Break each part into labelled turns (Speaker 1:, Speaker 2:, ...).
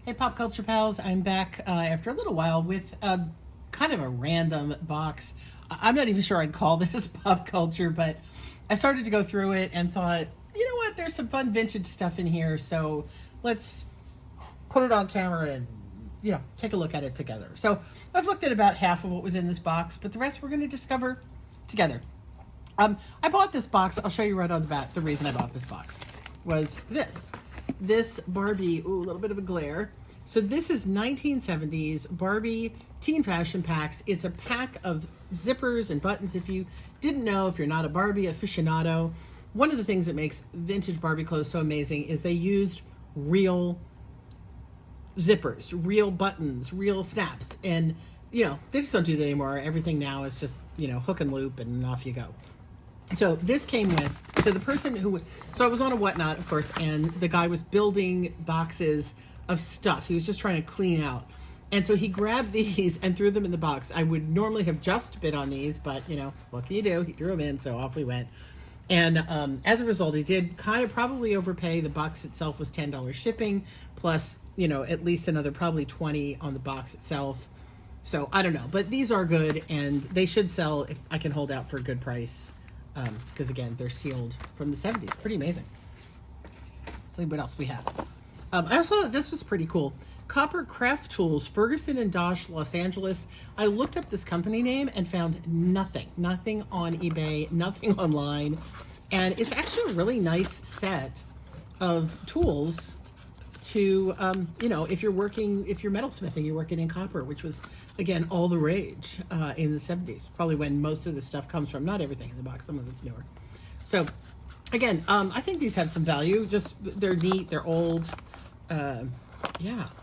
Speaker 1: Hey, Pop Culture Pals, I'm back after a little while with kind of a random box. I'm not even sure I'd call this pop culture, but I started to go through it and thought, you know what, there's some fun vintage stuff in here, so let's put it on camera and, take a look at it together. So I've looked at about half of what was in this box, but the rest we're going to discover together. I bought this box. I'll show you right on the bat. The reason I bought this box was this Barbie. Ooh, a little bit of a glare. So this is 1970s Barbie teen fashion packs. It's a pack of zippers and buttons. If you didn't know, if you're not a Barbie aficionado, one of the things that makes vintage Barbie clothes so amazing is they used real zippers, real buttons, real snaps. And, they just don't do that anymore. Everything now is just, hook and loop and off you go. So this came with, so I was on a WhatNot, of course, and the guy was building boxes of stuff. He was just trying to clean out. And so he grabbed these and threw them in the box. I would normally have just bid on these, but, what can you do? He threw them in, so off we went. And as a result, he did kind of probably overpay. The box itself was $10 shipping, plus, at least another probably $20 on the box itself. So I don't know, but these are good, and they should sell if I can hold out for a good price. Because again, they're sealed from the 70s. Pretty amazing. Let's see what else we have. I also thought this was pretty cool. Copper Craft Tools, Ferguson and Dosh, Los Angeles. I looked up this company name and found nothing on eBay, nothing online. And it's actually a really nice set of tools to, if you're metalsmithing, you're working in copper, which was, again, all the rage in the 70s, probably when most of the stuff comes from. Not everything in the box, some of it's newer. So, again, I think these have some value. Just, they're neat, they're old.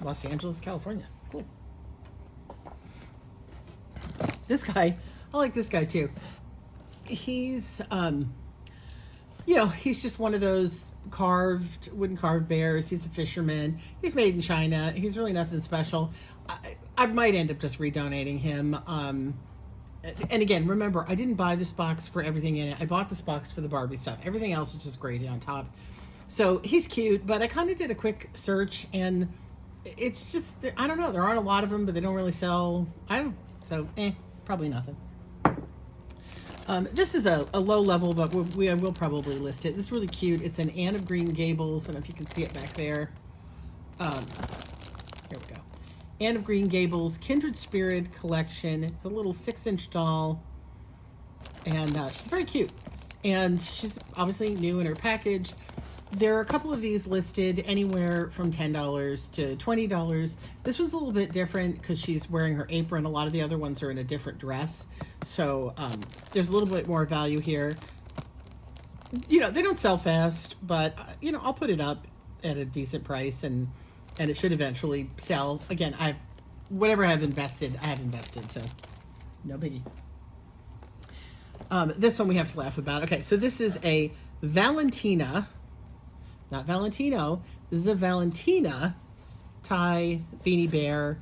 Speaker 1: Los Angeles, California. Cool. This guy, I like this guy too. He's, he's just one of those wooden carved bears. He's a fisherman. He's made in China. He's really nothing special. I might end up just redonating him. And again, remember, I didn't buy this box for everything in it. I bought this box for the Barbie stuff. Everything else is just gravy on top. So he's cute, but I kind of did a quick search, and it's just, I don't know. There aren't a lot of them, but they don't really sell. Probably nothing. This is a low level, but I will probably list it. This is really cute. It's an Anne of Green Gables. I don't know if you can see it back there. Here we go. Anne of Green Gables Kindred Spirit collection. It's a little 6-inch doll, and she's very cute. And she's obviously new in her package. There are a couple of these listed anywhere from $10 to $20. This one's a little bit different because she's wearing her apron. A lot of the other ones are in a different dress. So there's a little bit more value here. They don't sell fast, but, I'll put it up at a decent price, and it should eventually sell. Again, whatever I have invested, so no biggie. This one we have to laugh about. Okay, so this is a Valentina. Not Valentino. This is a Valentina tie beanie bear.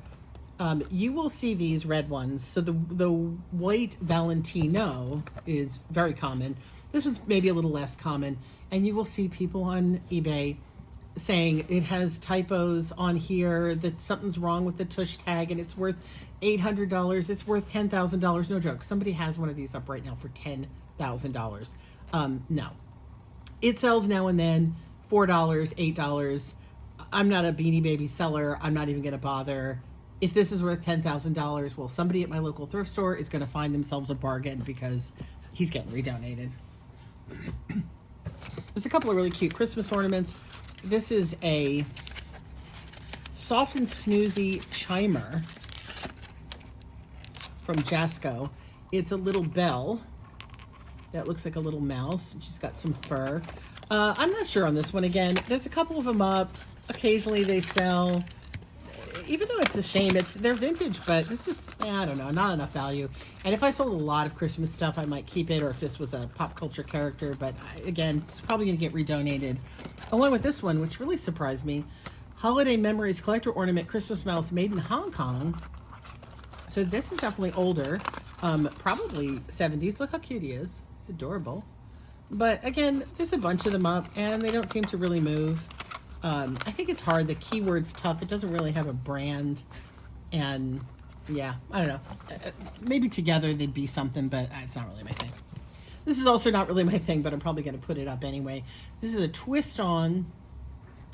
Speaker 1: You will see these red ones. So the white Valentino is very common. This one's maybe a little less common. And you will see people on eBay saying it has typos on here, that something's wrong with the tush tag, and it's worth $800. It's worth $10,000. No joke. Somebody has one of these up right now for $10,000. No. It sells now and then. $4, $8. I'm not a Beanie Baby seller. I'm not even going to bother. If this is worth $10,000, well, somebody at my local thrift store is going to find themselves a bargain because he's getting redonated. There's a couple of really cute Christmas ornaments. This is a soft and snoozy chimer from Jasco. It's a little bell that looks like a little mouse. She's got some fur. I'm not sure on this one. Again, there's a couple of them up. Occasionally they sell. Even though it's a shame, they're vintage, but it's just, I don't know, not enough value. And if I sold a lot of Christmas stuff, I might keep it, or if this was a pop culture character. But again, it's probably going to get redonated. Along with this one, which really surprised me, Holiday Memories Collector Ornament Christmas Mouse made in Hong Kong. So this is definitely older, probably 70s. Look how cute he is. It's adorable. But again, there's a bunch of them up, and they don't seem to really move. I think it's hard. The keyword's tough. It doesn't really have a brand. And yeah, I don't know. Maybe together they'd be something, but it's not really my thing. This is also not really my thing, but I'm probably going to put it up anyway. This is a twist-on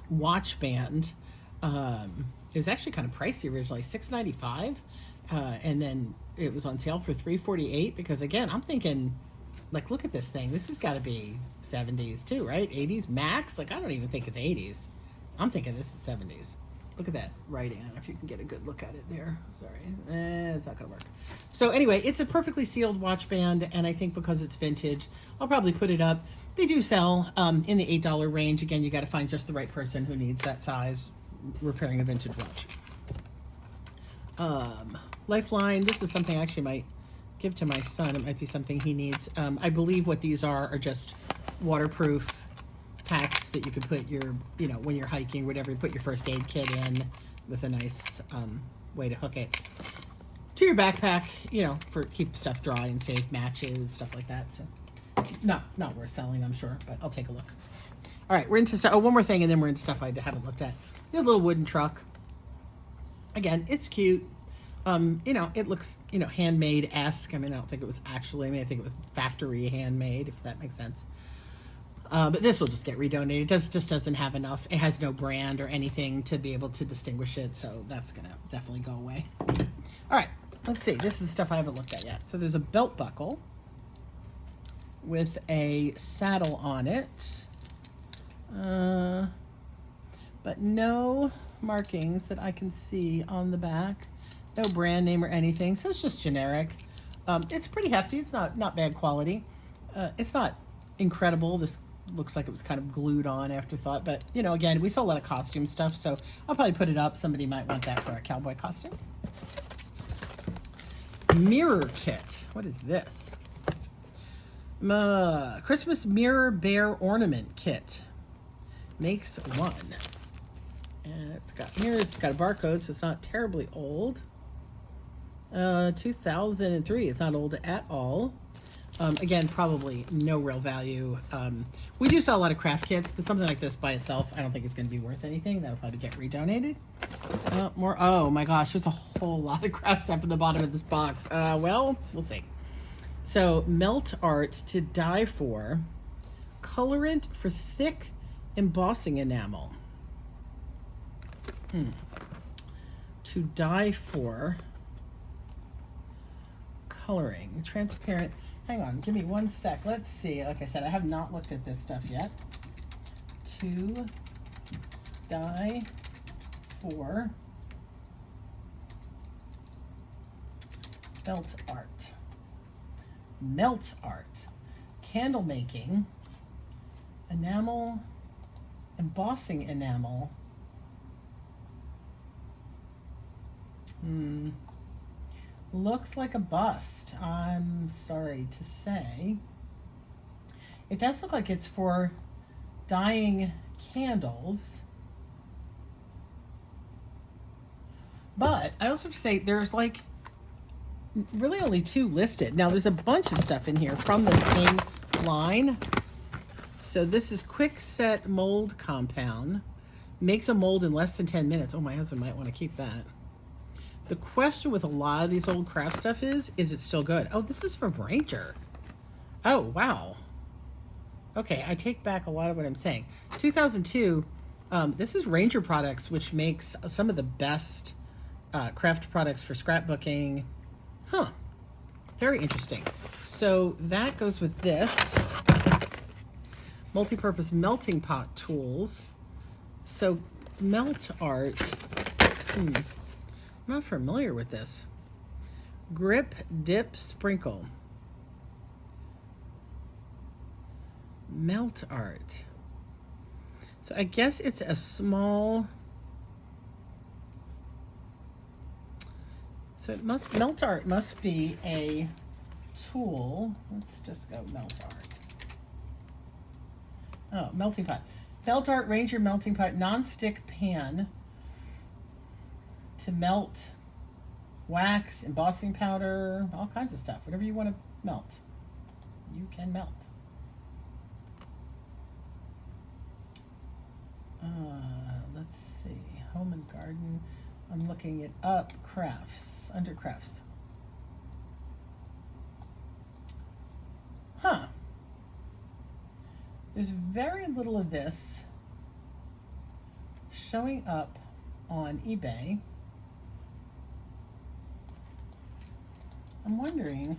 Speaker 1: watch band. It was actually kind of pricey originally, $6.95, and then it was on sale for $3.48. Because again, I'm thinking, like, look at this thing. This has got to be 70s too, right? 80s max. Like, I don't even think it's 80s. I'm thinking this is 70s. Look at that writing. I don't know if you can get a good look at it there. Sorry, it's not gonna work. So anyway, it's a perfectly sealed watch band, and I think because it's vintage, I'll probably put it up. They do sell in the $8 range. Again, you got to find just the right person who needs that size, repairing a vintage watch. Lifeline. This is something I actually might give to my son. It might be something he needs. I believe what these are just waterproof packs that you could put your, when you're hiking, whatever, you put your first aid kit in with a nice way to hook it to your backpack, for keep stuff dry and safe, matches, stuff like that. So not worth selling, I'm sure, but I'll take a look. All right, we're into stuff. Oh, one more thing, and then we're into stuff I haven't looked at. The little wooden truck. Again, it's cute. It looks, handmade-esque. I mean, I don't think it was actually made. I think it was factory handmade, if that makes sense. But this will just get redonated. It just doesn't have enough. It has no brand or anything to be able to distinguish it, so that's going to definitely go away. All right, let's see. This is stuff I haven't looked at yet. So there's a belt buckle with a saddle on it, but no markings that I can see on the back. No brand name or anything, so it's just generic. It's pretty hefty. It's not bad quality. It's not incredible. This looks like it was kind of glued on afterthought, but again, we sell a lot of costume stuff, so I'll probably put it up. Somebody might want that for a cowboy costume. Mirror kit. What is this? Christmas mirror bear ornament kit. Makes one. And it's got mirrors. It's got a barcode, so it's not terribly old. 2003. It's not old at all. Again, probably no real value. We do sell a lot of craft kits, but something like this by itself, I don't think it's going to be worth anything. That'll probably get redonated. More. Oh my gosh, there's a whole lot of craft stuff at the bottom of this box. Well, we'll see. So, melt art to die for. Colorant for thick embossing enamel. To die for. Coloring. Transparent. Hang on, give me one sec. Let's see. Like I said, I have not looked at this stuff yet. To die for belt art. Melt art. Candle making. Enamel. Embossing enamel. Looks like a bust. I'm sorry to say. It does look like it's for dyeing candles. But I also have to say there's like really only 2 listed. Now there's a bunch of stuff in here from the same line. So this is quick set mold compound. Makes a mold in less than 10 minutes. Oh, my husband might want to keep that. The question with a lot of these old craft stuff is it still good? Oh, this is from Ranger. Oh, wow. Okay, I take back a lot of what I'm saying. 2002, this is Ranger Products, which makes some of the best craft products for scrapbooking. Huh. Very interesting. So that goes with this. Multi-purpose melting pot tools. So melt art. I'm not familiar with this. Grip, dip, sprinkle. Melt art. So I guess it's a small. So it must, melt art must be a tool. Let's just go melt art. Oh, melting pot. Melt art Ranger melting pot non-stick pan to melt wax, embossing powder, all kinds of stuff. Whatever you want to melt, you can melt. Let's see. Home and garden. I'm looking it up. Crafts. Under crafts. Huh. There's very little of this showing up on eBay. I'm wondering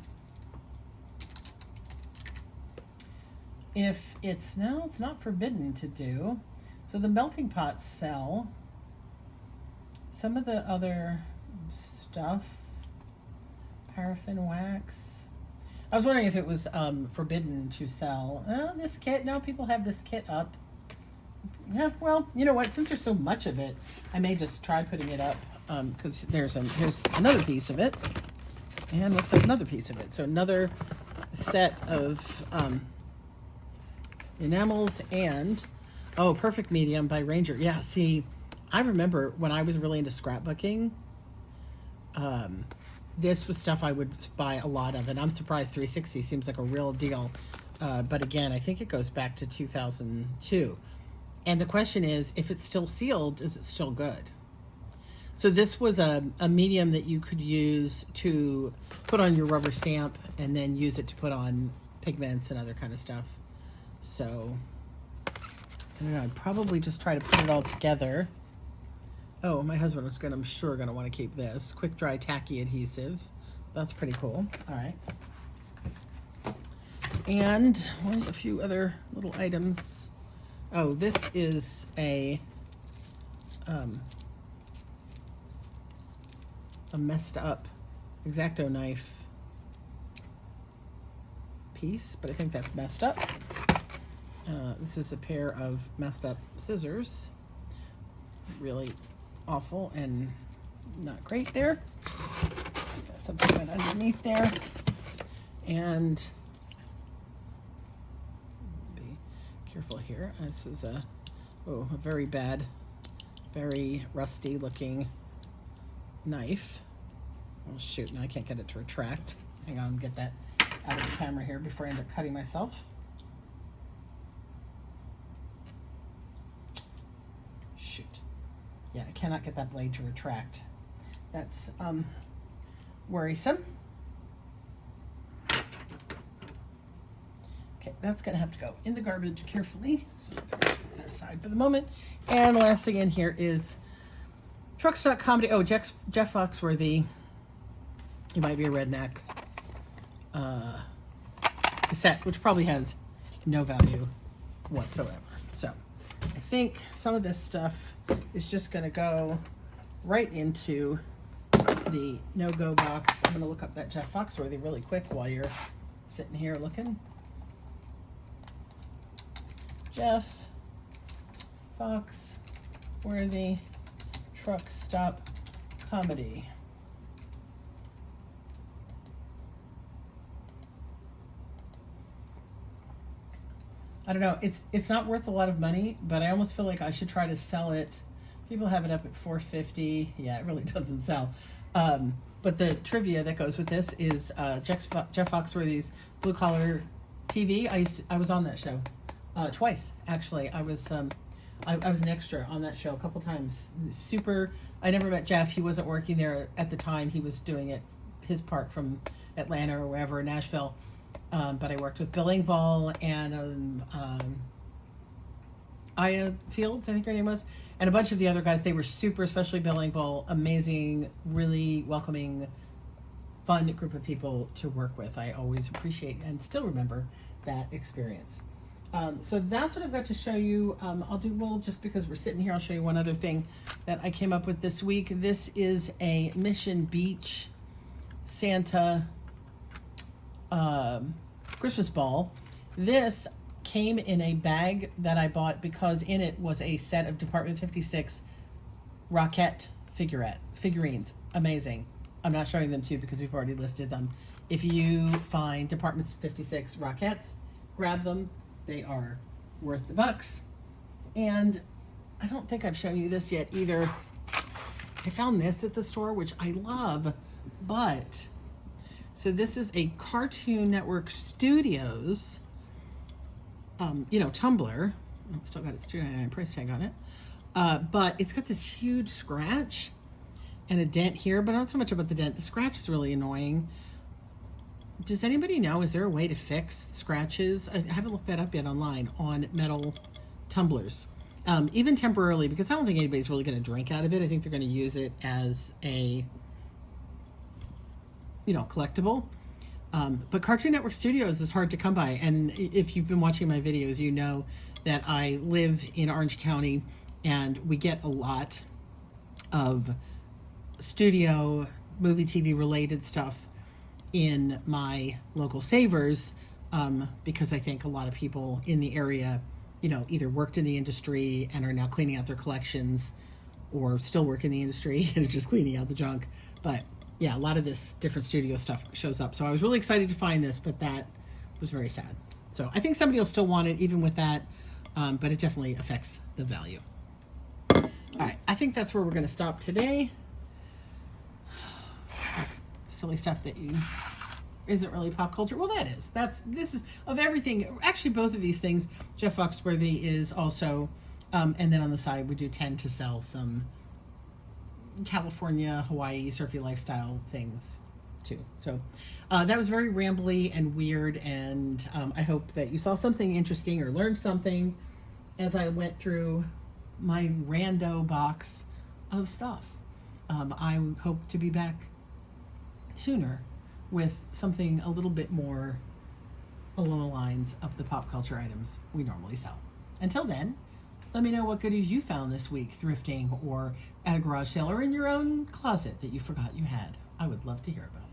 Speaker 1: if it's, no, it's not forbidden to do. So the melting pots sell. Some of the other stuff, paraffin wax. I was wondering if it was forbidden to sell. This kit, now people have this kit up. Yeah, well, you know what? Since there's so much of it, I may just try putting it up because here's another piece of it, and looks like another piece of it. So another set of enamels and, oh, Perfect Medium by Ranger. Yeah, see, I remember when I was really into scrapbooking, this was stuff I would buy a lot of, and I'm surprised 360 seems like a real deal. But again, I think it goes back to 2002. And the question is, if it's still sealed, is it still good? So this was a medium that you could use to put on your rubber stamp and then use it to put on pigments and other kind of stuff. So, I don't know, I'd probably just try to put it all together. Oh, my husband was I'm sure gonna want to keep this. Quick dry tacky adhesive. That's pretty cool. All right. And a few other little items. Oh, this is a messed up X-Acto knife piece, but I think that's messed up. This is a pair of messed up scissors. Really awful and not great there. Got something right underneath there. And be careful here. This is a very bad, very rusty looking knife. Oh shoot, now I can't get it to retract. Hang on, get that out of the camera here before I end up cutting myself. Shoot. Yeah, I cannot get that blade to retract. That's worrisome. Okay, that's gonna have to go in the garbage carefully. So I'm gonna put that aside for the moment. And the last thing in here is Truck Stop Comedy. Oh, Jeff Foxworthy. He might be a redneck. Cassette, which probably has no value whatsoever. So I think some of this stuff is just going to go right into the no-go box. I'm going to look up that Jeff Foxworthy really quick while you're sitting here looking. Jeff Foxworthy Truck Stop Comedy. I don't know, it's not worth a lot of money, but I almost feel like I should try to sell it. People have it up at $4.50. Yeah, it really doesn't sell. But the trivia that goes with this is Jeff Foxworthy's Blue Collar TV. I was on that show twice, actually. I was an extra on that show a couple times. Super. I never met Jeff. He wasn't working there at the time. He was doing it his part from Atlanta or wherever, Nashville. But I worked with Bill Engvall and Aya Fields, I think her name was, and a bunch of the other guys. They were super, especially Bill Engvall, amazing, really welcoming, fun group of people to work with. I always appreciate and still remember that experience. So that's what I've got to show you. Just because we're sitting here, I'll show you one other thing that I came up with this week. This is a Mission Beach Santa Christmas ball. This came in a bag that I bought because in it was a set of Department 56 Rockette figurines. Amazing. I'm not showing them to you because we've already listed them. If you find Department 56 Rockettes, grab them. They are worth the bucks. And I don't think I've shown you this yet either. I found this at the store, which I love, but so this is a Cartoon Network Studios, tumbler. It's still got its $2.99 price tag on it. but it's got this huge scratch and a dent here, but not so much about the dent. The scratch is really annoying. Does anybody know, is there a way to fix scratches? I haven't looked that up yet online on metal tumblers, even temporarily, because I don't think anybody's really going to drink out of it. I think they're going to use it as a, collectible. But Cartoon Network Studios is hard to come by. And if you've been watching my videos, you know that I live in Orange County and we get a lot of studio, movie, TV related stuff in my local savers, because I think a lot of people in the area, either worked in the industry and are now cleaning out their collections, or still work in the industry and are just cleaning out the junk. But yeah, a lot of this different studio stuff shows up. So I was really excited to find this, but that was very sad. So I think somebody will still want it even with that, but it definitely affects the value. All right, I think that's where we're going to stop today. Silly stuff that isn't really pop culture. Well, that is. This is of everything. Actually, both of these things, Jeff Foxworthy is also, and then on the side we do tend to sell some California, Hawaii, surfy lifestyle things too. So that was very rambly and weird, and I hope that you saw something interesting or learned something as I went through my rando box of stuff. I hope to be back sooner with something a little bit more along the lines of the pop culture items we normally sell. Until then, let me know what goodies you found this week thrifting or at a garage sale or in your own closet that you forgot you had. I would love to hear about it.